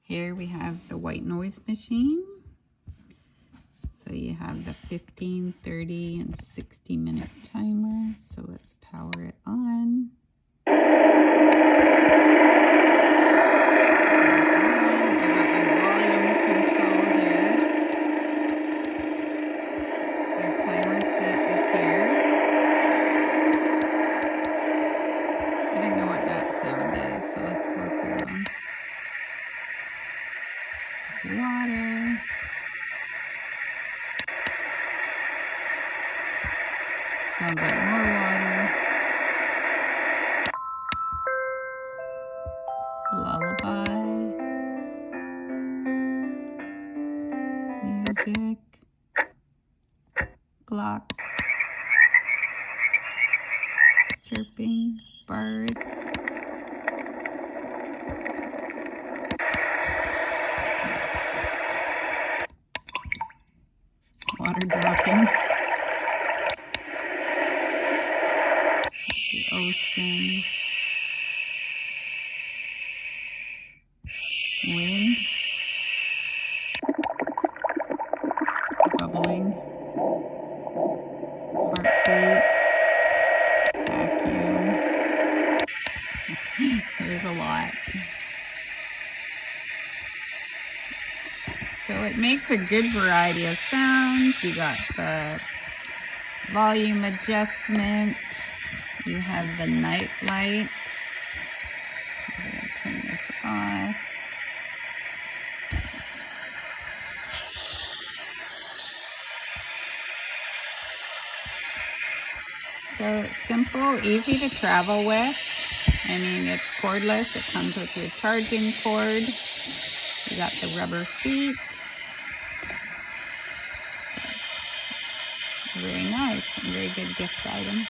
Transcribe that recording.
Here we have the white noise machine. So you have the 15, 30, and 60-minute timer. So let's power it on. Water. Sounds like more water. Lullaby. Music. Clock. Chirping. Birds. Water dropping. The ocean. Wind. Bubbling. Heartbeat. Vacuum. There's a lot. So it makes a good variety of sounds. You got the volume adjustment. You have the nightlight. I'm going to turn this off. So it's simple, easy to travel with. I mean, it's cordless. It comes with your charging cord. You got the rubber feet. Very nice, very good gift item.